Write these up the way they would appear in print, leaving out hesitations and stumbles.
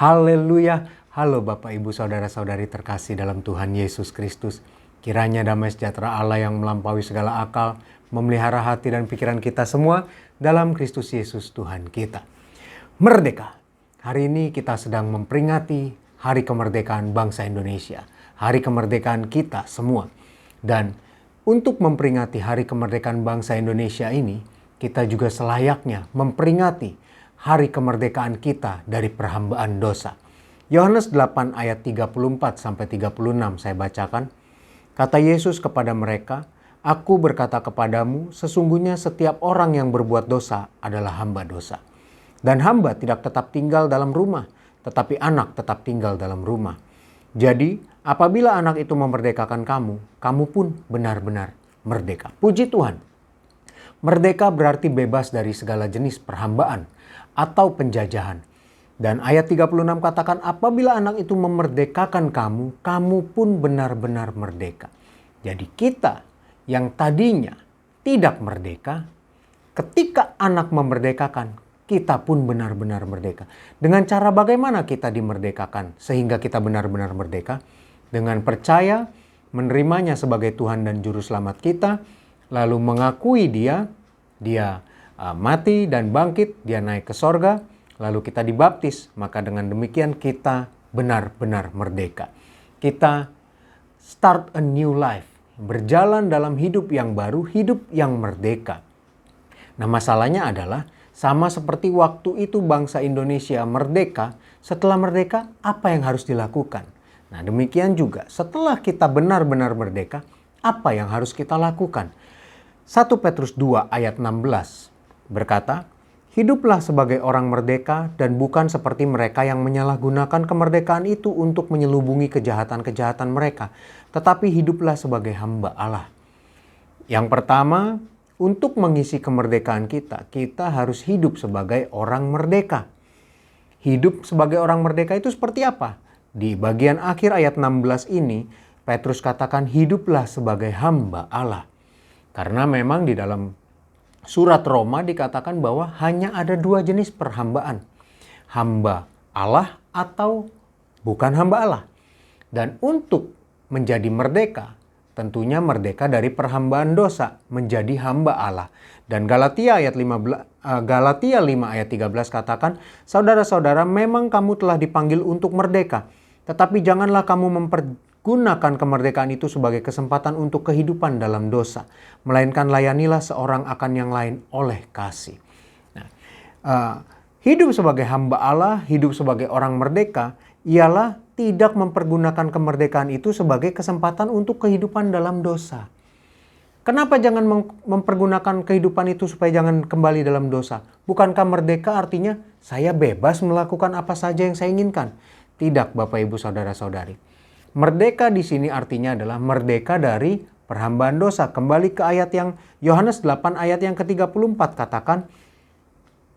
Haleluya. Halo Bapak Ibu Saudara-saudari terkasih dalam Tuhan Yesus Kristus. Kiranya damai sejahtera Allah yang melampaui segala akal memelihara hati dan pikiran kita semua dalam Kristus Yesus Tuhan kita. Merdeka. Hari ini kita sedang memperingati Hari Kemerdekaan Bangsa Indonesia. Hari kemerdekaan kita semua. Dan untuk memperingati Hari Kemerdekaan Bangsa Indonesia ini, kita juga selayaknya memperingati Hari Kemerdekaan kita dari perhambaan dosa. Yohanes 8 ayat 34 sampai 36 saya bacakan. Kata Yesus kepada mereka, "Aku berkata kepadamu, sesungguhnya setiap orang yang berbuat dosa adalah hamba dosa. Dan hamba tidak tetap tinggal dalam rumah, tetapi anak tetap tinggal dalam rumah. Jadi, apabila anak itu memerdekakan kamu, kamu pun benar-benar merdeka." Puji Tuhan. Merdeka berarti bebas dari segala jenis perhambaan atau penjajahan. Dan ayat 36 katakan, apabila anak itu memerdekakan kamu, kamu pun benar-benar merdeka. Jadi kita yang tadinya tidak merdeka, ketika anak memerdekakan, kita pun benar-benar merdeka. Dengan cara bagaimana kita dimerdekakan sehingga kita benar-benar merdeka? Dengan percaya, menerimanya sebagai Tuhan dan Juru Selamat kita, lalu mengakui dia mati dan bangkit, dia naik ke sorga, lalu kita dibaptis, maka dengan demikian kita benar-benar merdeka. Kita start a new life, berjalan dalam hidup yang baru, hidup yang merdeka. Nah, masalahnya adalah sama seperti waktu itu bangsa Indonesia merdeka, setelah merdeka apa yang harus dilakukan? Nah, demikian juga setelah kita benar-benar merdeka, apa yang harus kita lakukan? 1 Petrus 2 ayat 16 berkata, "Hiduplah sebagai orang merdeka dan bukan seperti mereka yang menyalahgunakan kemerdekaan itu untuk menyelubungi kejahatan-kejahatan mereka, tetapi hiduplah sebagai hamba Allah." Yang pertama, untuk mengisi kemerdekaan kita harus hidup sebagai orang merdeka. Hidup sebagai orang merdeka itu seperti apa? Di bagian akhir ayat 16 ini, Petrus katakan hiduplah sebagai hamba Allah. Karena memang di dalam surat Roma dikatakan bahwa hanya ada dua jenis perhambaan. Hamba Allah atau bukan hamba Allah. Dan untuk menjadi merdeka, tentunya merdeka dari perhambaan dosa menjadi hamba Allah. Dan Galatia 5 ayat 13 katakan, "Saudara-saudara, memang kamu telah dipanggil untuk merdeka, tetapi janganlah kamu gunakan kemerdekaan itu sebagai kesempatan untuk kehidupan dalam dosa, melainkan layanilah seorang akan yang lain oleh kasih." Nah, hidup sebagai hamba Allah, hidup sebagai orang merdeka, ialah tidak mempergunakan kemerdekaan itu sebagai kesempatan untuk kehidupan dalam dosa. Kenapa jangan mempergunakan kehidupan itu supaya jangan kembali dalam dosa? Bukankah merdeka artinya saya bebas melakukan apa saja yang saya inginkan? Tidak, Bapak Ibu Saudara-saudari. Merdeka di sini artinya adalah merdeka dari perhambaan dosa. Kembali ke ayat yang Yohanes 8 ayat yang ke-34 katakan,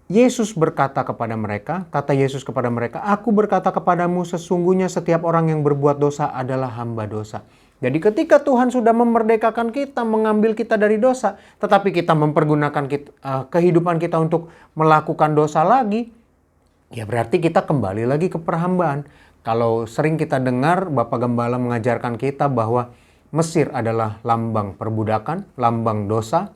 Yesus berkata kepada mereka, kata Yesus kepada mereka, "Aku berkata kepadamu sesungguhnya setiap orang yang berbuat dosa adalah hamba dosa." Jadi ketika Tuhan sudah memerdekakan kita, mengambil kita dari dosa, tetapi kita mempergunakan kehidupan kita untuk melakukan dosa lagi, ya berarti kita kembali lagi ke perhambaan. Kalau sering kita dengar Bapak Gembala mengajarkan kita bahwa Mesir adalah lambang perbudakan, lambang dosa.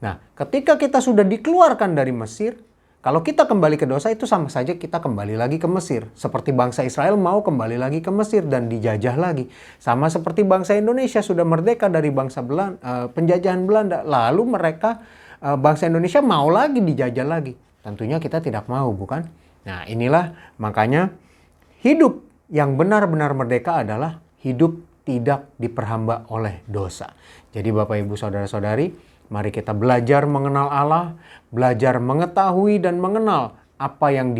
Nah, ketika kita sudah dikeluarkan dari Mesir, kalau kita kembali ke dosa itu sama saja kita kembali lagi ke Mesir. Seperti bangsa Israel mau kembali lagi ke Mesir dan dijajah lagi. Sama seperti bangsa Indonesia sudah merdeka dari penjajahan Belanda. Lalu mereka, bangsa Indonesia mau lagi dijajah lagi. Tentunya kita tidak mau, bukan? Nah, inilah makanya hidup yang benar-benar merdeka adalah hidup tidak diperhamba oleh dosa. Jadi Bapak Ibu Saudara-saudari, mari kita belajar mengenal Allah, belajar mengetahui dan mengenal apa yang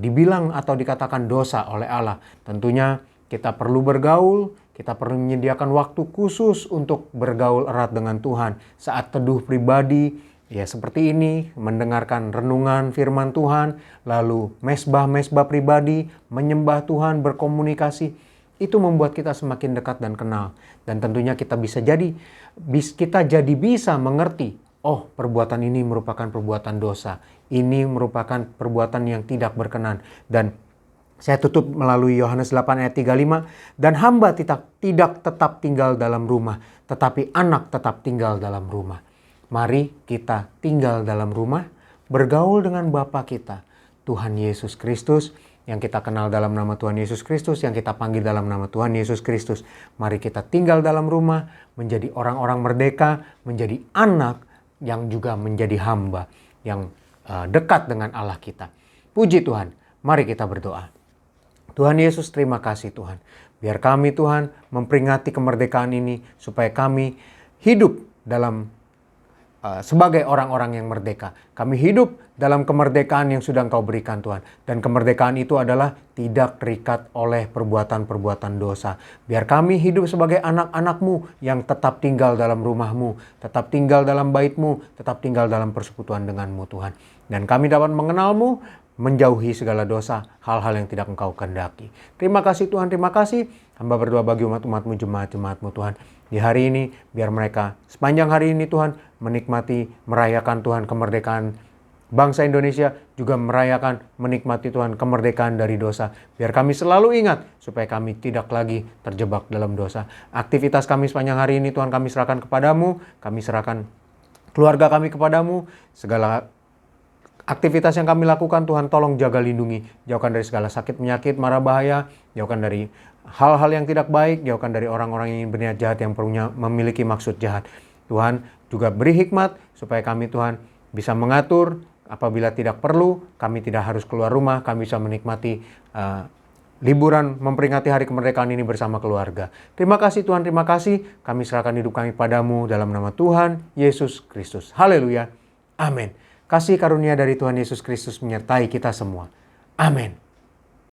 dibilang atau dikatakan dosa oleh Allah. Tentunya kita perlu bergaul, kita perlu menyediakan waktu khusus untuk bergaul erat dengan Tuhan. Saat teduh pribadi, ya seperti ini, mendengarkan renungan firman Tuhan, lalu mesbah-mesbah pribadi, menyembah Tuhan, berkomunikasi, itu membuat kita semakin dekat dan kenal. Dan tentunya kita jadi bisa mengerti, oh perbuatan ini merupakan perbuatan dosa, ini merupakan perbuatan yang tidak berkenan. Dan Saya tutup melalui Yohanes 8 ayat 35. Dan hamba tidak tetap tinggal dalam rumah, tetapi anak tetap tinggal dalam rumah. Mari kita tinggal dalam rumah, bergaul dengan Bapa kita, Tuhan Yesus Kristus, yang kita kenal dalam nama Tuhan Yesus Kristus, yang kita panggil dalam nama Tuhan Yesus Kristus. Mari kita tinggal dalam rumah, menjadi orang-orang merdeka, menjadi anak yang juga menjadi hamba, yang dekat dengan Allah kita. Puji Tuhan, mari kita berdoa. Tuhan Yesus, terima kasih Tuhan. Biar kami Tuhan memperingati kemerdekaan ini supaya kami hidup dalam sebagai orang-orang yang merdeka. Kami hidup dalam kemerdekaan yang sudah Engkau berikan Tuhan. Dan kemerdekaan itu adalah tidak terikat oleh perbuatan-perbuatan dosa. Biar kami hidup sebagai anak-anak-Mu yang tetap tinggal dalam rumah-Mu, tetap tinggal dalam bait-Mu, tetap tinggal dalam persekutuan dengan-Mu Tuhan. Dan kami dapat mengenal-Mu, menjauhi segala dosa, hal-hal yang tidak Engkau kehendaki. Terima kasih Tuhan, terima kasih. Hamba berdoa bagi umat-umat-Mu, jemaat-jemaat-Mu Tuhan. Di hari ini, biar mereka sepanjang hari ini Tuhan menikmati, merayakan Tuhan kemerdekaan bangsa Indonesia, juga merayakan, menikmati Tuhan kemerdekaan dari dosa. Biar kami selalu ingat supaya kami tidak lagi terjebak dalam dosa. Aktivitas kami sepanjang hari ini Tuhan kami serahkan kepadamu, kami serahkan keluarga kami kepadamu, segala aktivitas yang kami lakukan Tuhan tolong jaga lindungi. Jauhkan dari segala sakit penyakit, mara bahaya. Jauhkan dari hal-hal yang tidak baik. Jauhkan dari orang-orang yang ingin berniat jahat, yang memiliki maksud jahat. Tuhan juga beri hikmat supaya kami Tuhan bisa mengatur. Apabila tidak perlu, kami tidak harus keluar rumah. Kami bisa menikmati liburan memperingati hari kemerdekaan ini bersama keluarga. Terima kasih Tuhan, terima kasih. Kami serahkan hidup kami padamu dalam nama Tuhan Yesus Kristus. Haleluya. Amin. Kasih karunia dari Tuhan Yesus Kristus menyertai kita semua. Amin.